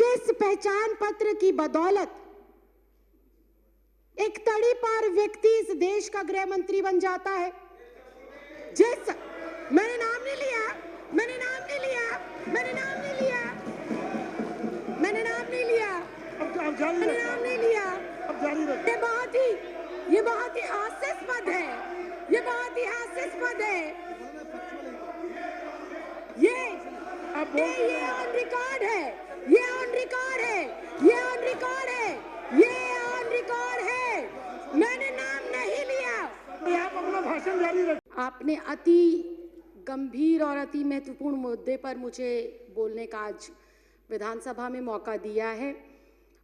जिस पहचान पत्र की बदौलत एक तड़ीपार व्यक्ति इस देश का गृह मंत्री बन जाता है, मैंने नाम नहीं लिया, मैंने नाम नहीं लिया, मैंने नाम नहीं लिया, मैंने नाम नहीं लिया, मैंने नाम नहीं लिया। ये बहुत ही हास्यास्पद है, ये बहुत ही हास्यास्पद है। ये ऑन रिकॉर्ड है, ये ऑन रिकॉर्ड है, ये ऑन रिकॉर्ड है, ये ऑन रिकॉर्ड है। मैंने नाम नहीं लिया। आप अपना भाषण जारी रखें। आपने अति गंभीर और अति महत्वपूर्ण मुद्दे पर मुझे बोलने का आज विधानसभा में मौका दिया है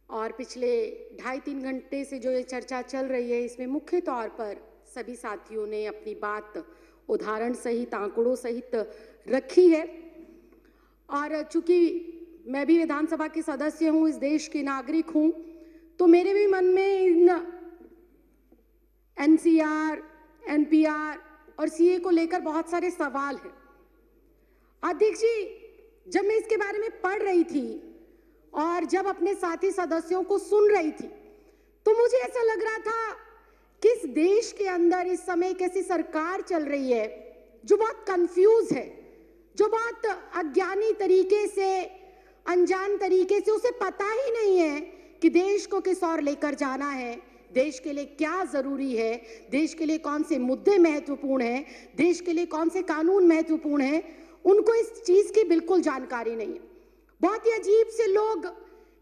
और पिछले 2.5-3 घंटे से जो ये चर्चा चल रही है, इसमें मुख्य तौर पर सभी साथियों ने अपनी बात उदाहरण सहित, आंकड़ों सहित रखी है। और चूंकि मैं भी विधानसभा के सदस्य हूं, इस देश के नागरिक हूं, तो मेरे भी मन में इन एनसीआर, एनपीआर और सीए को लेकर बहुत सारे सवाल हैं। अध्यक्ष जी, जब मैं इसके बारे में पढ़ रही थी और जब अपने साथी सदस्यों को सुन रही थी, तो मुझे ऐसा लग रहा था कि इस देश के अंदर इस समय एक ऐसी सरकार चल रही है जो बहुत कंफ्यूज है, जो बहुत अज्ञानी तरीके से, अनजान तरीके से, उसे पता ही नहीं है कि देश को किस ओर लेकर जाना है, देश के लिए क्या जरूरी है, देश के लिए कौन से मुद्दे महत्वपूर्ण हैं, देश के लिए कौन से कानून महत्वपूर्ण हैं। उनको इस चीज की बिल्कुल जानकारी नहीं है। बहुत ही अजीब से लोग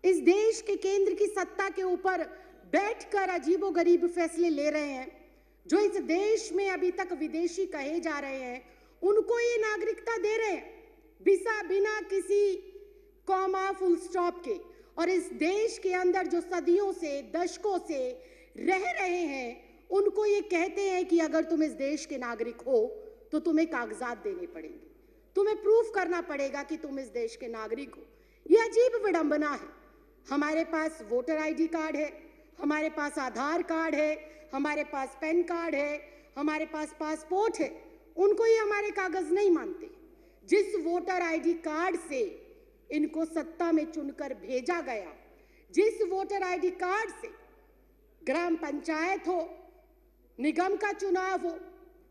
इस देश के केंद्र की सत्ता के ऊपर बैठकर अजीबोगरीब फैसले ले रहे हैं। जो इस देश में अभी तक विदेशी कहे जा रहे हैं, उनको ये नागरिकता दे रहे हैं बिना किसी कॉमा, फुल स्टॉप के। और इस देश के अंदर जो सदियों से, दशकों से रह रहे हैं, उनको ये कहते हैं कि अगर तुम इस देश के नागरिक हो तो तुम्हें कागजात देने पड़ेंगे, तुम्हें प्रूफ करना पड़ेगा कि तुम इस देश के नागरिक हो। यह अजीब विडंबना है। हमारे पास वोटर आईडी कार्ड है, हमारे पास आधार कार्ड है, हमारे पास पैन कार्ड है, हमारे पास पासपोर्ट है, उनको ये हमारे कागज नहीं मानते। जिस वोटर आईडी कार्ड से इनको सत्ता में चुनकर भेजा गया, जिस वोटर आईडी कार्ड से ग्राम पंचायत हो, निगम का चुनाव हो,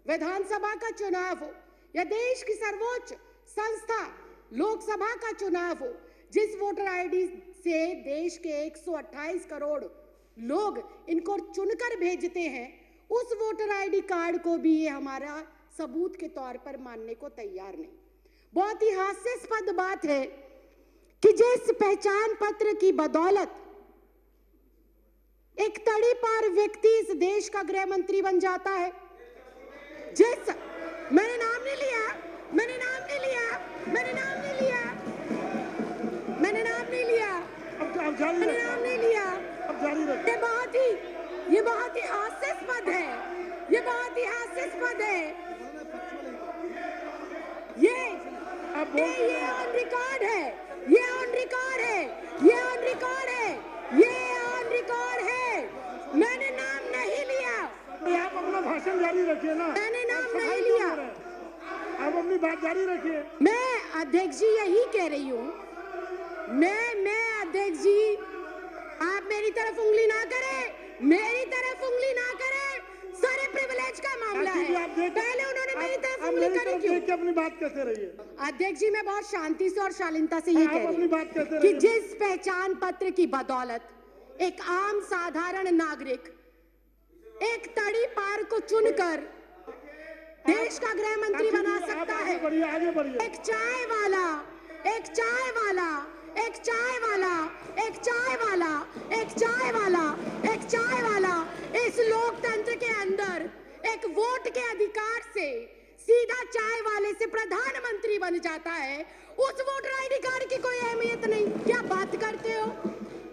विधानसभा का चुनाव हो या देश की सर्वोच्च संस्था लोकसभा का चुनाव हो, जिस वोटर आईडी से देश के 128 करोड़ लोग इनको चुनकर भेजते हैं, उस वोटर आईडी कार्ड को भी ये हमारा सबूत के तौर पर मानने को तैयार नहीं। बहुत ही हास्यास्पद बात है कि जिस पहचान पत्र की बदौलत एक तड़ीपार व्यक्ति इस देश का गृह मंत्री बन जाता है, मैंने नाम नहीं लिया, मैंने नाम नहीं लिया, मैंने नाम नहीं लिया, मैंने नाम नहीं लिया, मैंने नाम नहीं लिया। ये बहुत ही हास्यास्पद है, ये बहुत ही हास्यास्पद है। ये ऑन रिकॉर्ड है, ये ऑन रिकॉर्ड है, ये ऑन रिकॉर्ड है, ये ऑन रिकॉर्ड है। मैंने नाम नहीं लिया। आप अपना भाषण जारी रखिए ना। मैंने नाम नहीं लिया। आप अपनी बात जारी रखिए। मैं अध्यक्ष जी यही कह रही हूँ, मैं अध्यक्ष जी, आप मेरी तरफ उंगली ना करें, मेरी तरफ उंगली ना करें। सारे प्रिविलेज का मामला है। पहले उन्होंने मेरी तरफ उंगली करी क्यों? अपनी बात कहते रहिए। अध्यक्ष जी, मैं बहुत शांति से और शालीनता से ये कह रही हूँ कि जिस पहचान पत्र की बदौलत एक आम साधारण नागरिक एक तड़ीपार को चुनकर देश का गृह मंत्री बना सकता है। आगे बढ़िए। एक चाय वाला, एक चाय वाला, एक चाय वाला, एक चाय वाला, एक चाय वाला, एक चाय वाला इस लोकतंत्र के अंदर एक वोट के अधिकार से सीधा चाय वाले से प्रधानमंत्री बन जाता है। उस वोटर आईडी कार्ड की कोई अहमियत नहीं। क्या बात करते हो,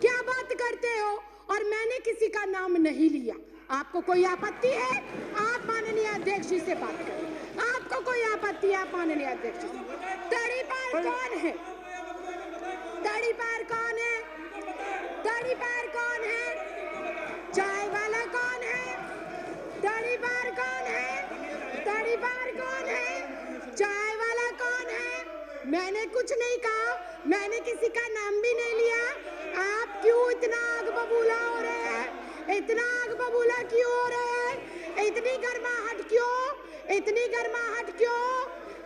क्या बात करते हो? और मैंने किसी का नाम नहीं लिया। आपको कोई आपत्ति है, आप माननीय अध्यक्ष जी से बात करें। आपको कोई आपत्ति है, आप माननीय अध्यक्ष जी से। तड़ीपार कौन है? तड़ीपार कौन है? तड़ीपार कौन है? चाय वाला कौन है? तड़ीपार कौन है? तड़ीपार कौन है? चाय वाला कौन है? मैंने कुछ नहीं कहा, मैंने किसी का नाम भी नहीं लिया। इतना आग बबूला क्यों हो रहा है? इतनी गर्माहट क्यों? इतनी गर्माहट क्यों?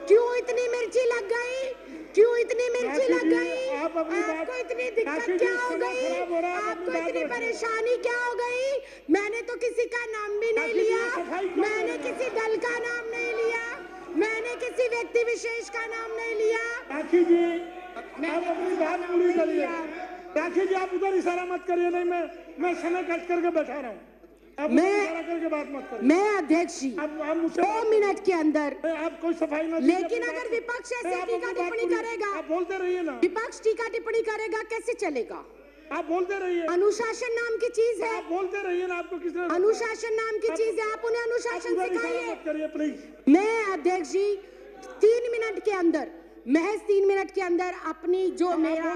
क्यों इतनी मिर्ची लग गई? क्यों इतनी मिर्ची लग गई? आपको इतनी दिक्कत क्या हो गई? आपको इतनी परेशानी क्या हो गई? मैंने तो किसी का नाम भी नहीं लिया, मैंने किसी दल का नाम नहीं लिया, मैंने किसी व्यक्ति विशेष का नाम नहीं लिया। राखी जी आप अपनी बात पूरी करिए। राखी जी आप उधर इशारा मत करिए। नहीं मैं समय कट करके बैठा रहा हूँ। आप इशारा करके बात मत करिए। मैं अध्यक्ष जी आप मुझसे 2 मिनट के अंदर, आप कोई सफाई ना, लेकिन अगर विपक्ष ऐसे टीका टिप्पणी करेगा, आप बोलते रहिए ना। विपक्ष टीका टिप्पणी करेगा कैसे चलेगा? आप बोलते रहिए। अनुशासन नाम की चीज है, आप बोलते रहिए ना। आपको किसने अनुशासन नाम की चीज है, आप उन्हें अनुशासन सिखाइए। मत करिए प्लीज। मैं अध्यक्ष जी 3 मिनट के अंदर, महज 3 मिनट के अंदर अपनी जो मेरा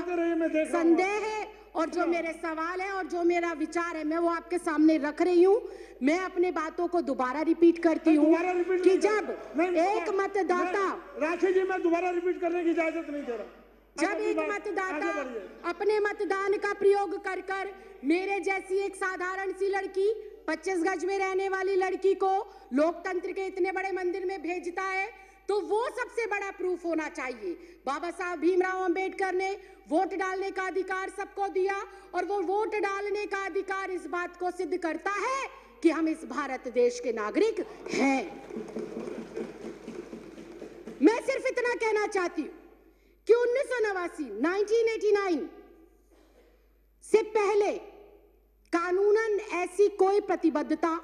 संदेह है और जो मेरे सवाल है और जो मेरा विचार है मैं वो आपके सामने रख रही हूँ। मैं अपने बातों को दोबारा रिपीट करती हूँ कि जब एक मतदाता, राखी जी मैं दोबारा रिपीट करने की इजाजत नहीं दे रहा। जब एक मतदाता अपने मतदान का प्रयोग कर कर मेरे जैसी एक साधारण सी लड़की, 25 गज में रहने वाली लड़की को लोकतंत्र के इतने बड़े मंदिर में भेजता है, तो वो सबसे बड़ा प्रूफ होना चाहिए। बाबा साहब भीमराव अंबेडकर ने वोट डालने का अधिकार सबको दिया और वो वोट डालने का अधिकार इस बात को सिद्ध करता है कि हम इस भारत देश के नागरिक हैं। मैं सिर्फ इतना कहना चाहती हूं कि 1989 से पहले कानूनन ऐसी कोई प्रतिबद्धता,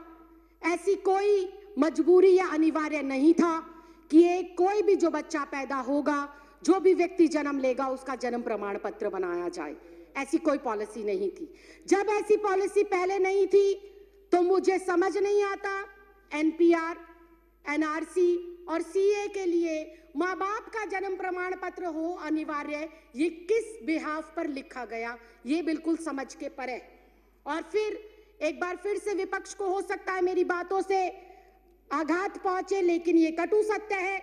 ऐसी कोई मजबूरी या अनिवार्य नहीं था कि एक कोई भी जो बच्चा पैदा होगा, जो भी व्यक्ति जन्म लेगा, उसका जन्म प्रमाण पत्र बनाया जाए। ऐसी कोई पॉलिसी नहीं थी। जब ऐसी पॉलिसी पहले नहीं थी तो मुझे समझ नहीं आता एनपीआर, एनआरसी और सीए के लिए माँ बाप का जन्म प्रमाण पत्र हो अनिवार्य, ये किस बिहाफ पर लिखा गया, ये बिल्कुल समझ के परे। और फिर एक बार फिर से विपक्ष को हो सकता है मेरी बातों से आघात पहुंचे, लेकिन ये कटु सत्य है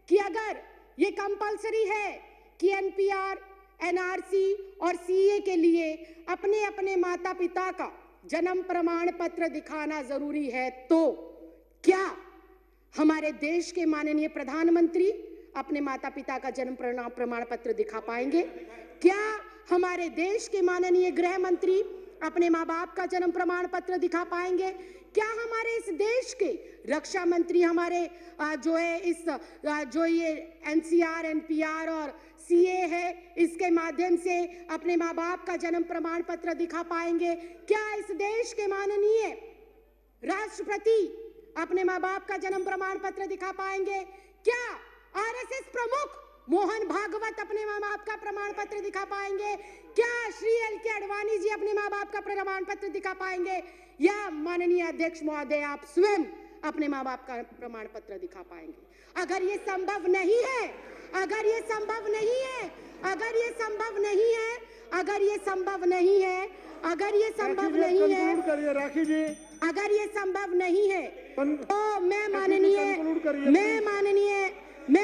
कि अगर ये कंपलसरी है कि एनपीआर, एनआरसी और सीए के लिए अपने अपने माता पिता का जन्म प्रमाण पत्र दिखाना जरूरी है, तो क्या हमारे देश के माननीय प्रधानमंत्री अपने माता पिता का जन्म प्रमाण पत्र दिखा पाएंगे? क्या हमारे देश के माननीय गृह मंत्री अपने माँ बाप का जन्म प्रमाण पत्र दिखा पाएंगे? क्या हमारे इस देश के रक्षा मंत्री हमारे जो ये एनसीआर, एनपीआर और सीए है, इसके माध्यम से अपने माँ बाप का जन्म प्रमाण पत्र दिखा पाएंगे? क्या इस देश के माननीय राष्ट्रपति अपने माँ बाप का जन्म प्रमाण पत्र दिखा पाएंगे? क्या आरएसएस प्रमुख मोहन भागवत अपने माँ बाप का प्रमाण पत्र दिखा पाएंगे? क्या श्री एल.के. आडवाणी जी अपने माँ बाप का प्रमाण पत्र दिखा पाएंगे? या माननीय अध्यक्ष महोदय आप स्वयं अपने माँ बाप का प्रमाण पत्र दिखा पाएंगे? अगर ये संभव नहीं है, अगर ये संभव नहीं है, अगर ये संभव नहीं है, अगर ये संभव नहीं है, अगर ये संभव नहीं है, राखी जी अगर ये संभव नहीं है, तो मैं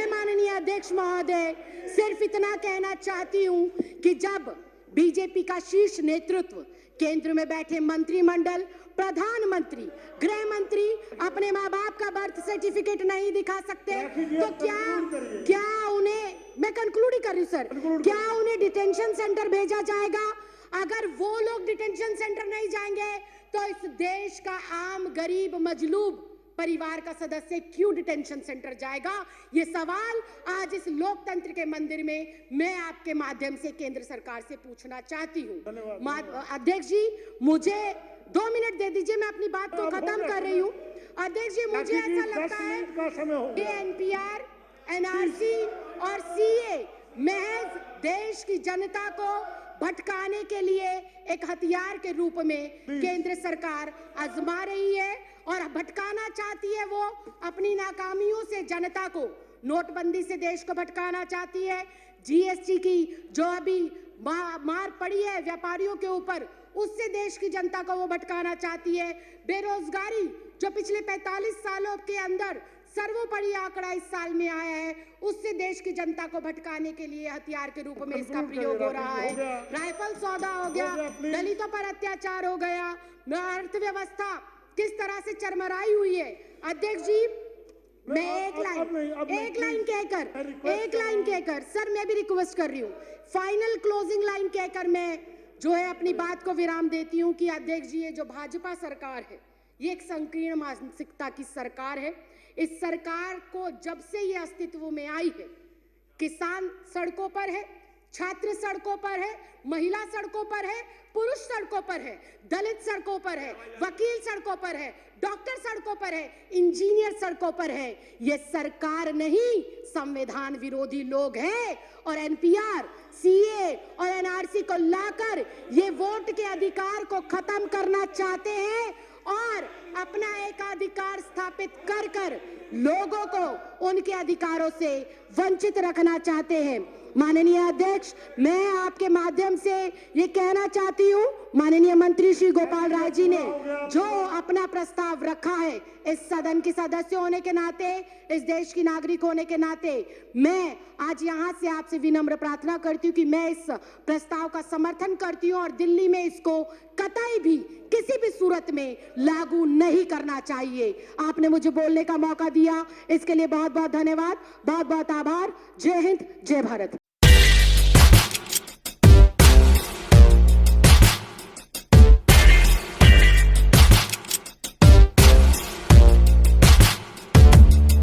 माननीय अध्यक्ष महोदय सिर्फ इतना कहना चाहती हूं कि जब बीजेपी का शीर्ष नेतृत्व, केंद्र में बैठे मंत्रिमंडल, प्रधानमंत्री, गृह मंत्री अपने माँ बाप का बर्थ सर्टिफिकेट नहीं दिखा सकते, तो क्या उन्हें, मैं कंक्लूड ही कर रही हूँ सर, क्या उन्हें डिटेंशन सेंटर भेजा जाएगा? अगर वो लोग डिटेंशन सेंटर नहीं जाएंगे तो इस देश का आम गरीब मजलूब परिवार का सदस्य क्यों डिटेंशन सेंटर जाएगा? ये सवाल आज इस लोकतंत्र के मंदिर में मैं आपके माध्यम से केंद्र सरकार से पूछना चाहती हूँ। अध्यक्ष जी मुझे 2 मिनट दे दीजिए, मैं अपनी बात को खत्म कर रही हूँ। अध्यक्ष जी मुझे ऐसा लगता है कि एनपीआर, एनआरसी और सीए महज देश की जनता को भटकाने के लिए एक हथियार के रूप में केंद्र सरकार आजमा रही है और भटकाना चाहती है। वो अपनी नाकामियों से जनता को, नोटबंदी से देश को भटकाना चाहती है, जीएसटी की जो अभी मार पड़ी है व्यापारियों के ऊपर, उससे देश की जनता को वो भटकाना चाहती है। बेरोजगारी जो पिछले 45 सालों के अंदर सर्वोपरि आंकड़ा इस साल में आया है, उससे देश की जनता को भटकाने के लिए हथियार के रूप में इसका प्रयोग हो रहा है। राफेल सौदा हो गया, please. दलितों पर अत्याचार हो गया, अर्थव्यवस्था किस तरह से चरमराई हुई है। अध्यक्ष जी, मैं एक लाइन कहकर सर, मैं भी रिक्वेस्ट कर रही हूँ, फाइनल क्लोजिंग लाइन कहकर मैं जो है अपनी बात को विराम देती हूँ कि अध्यक्ष जी, ये जो भाजपा सरकार है, ये एक संकीर्ण मानसिकता की सरकार है। इस सरकार को जब से ये अस्तित्व में आई है, किसान सड़कों पर है, छात्र सड़कों पर है, महिला सड़कों पर है, पुरुष सड़कों पर है, दलित सड़कों पर है, वकील सड़कों पर है, डॉक्टर सड़कों पर है, इंजीनियर सड़कों पर है। ये सरकार नहीं, संविधान विरोधी लोग हैं और एनपीआर, सीए और एनआरसी को लाकर ये वोट के अधिकार को खत्म करना चाहते हैं और अपना एकाधिकार स्थापित कर कर लोगों को उनके अधिकारों से वंचित रखना चाहते हैं। माननीय अध्यक्ष, मैं आपके माध्यम से ये कहना चाहती हूँ, माननीय मंत्री श्री गोपाल राय जी ने जो अपना प्रस्ताव रखा है, इस सदन के सदस्य होने के नाते, इस देश की नागरिक होने के नाते, मैं आज यहाँ से आपसे विनम्र प्रार्थना करती हूँ कि मैं इस प्रस्ताव का समर्थन करती हूँ और दिल्ली में इसको कतई भी किसी भी सूरत में लागू नहीं करना चाहिए। आपने मुझे बोलने का मौका दिया, इसके लिए बहुत बहुत धन्यवाद, बहुत बहुत आभार। जय हिंद, जय भारत।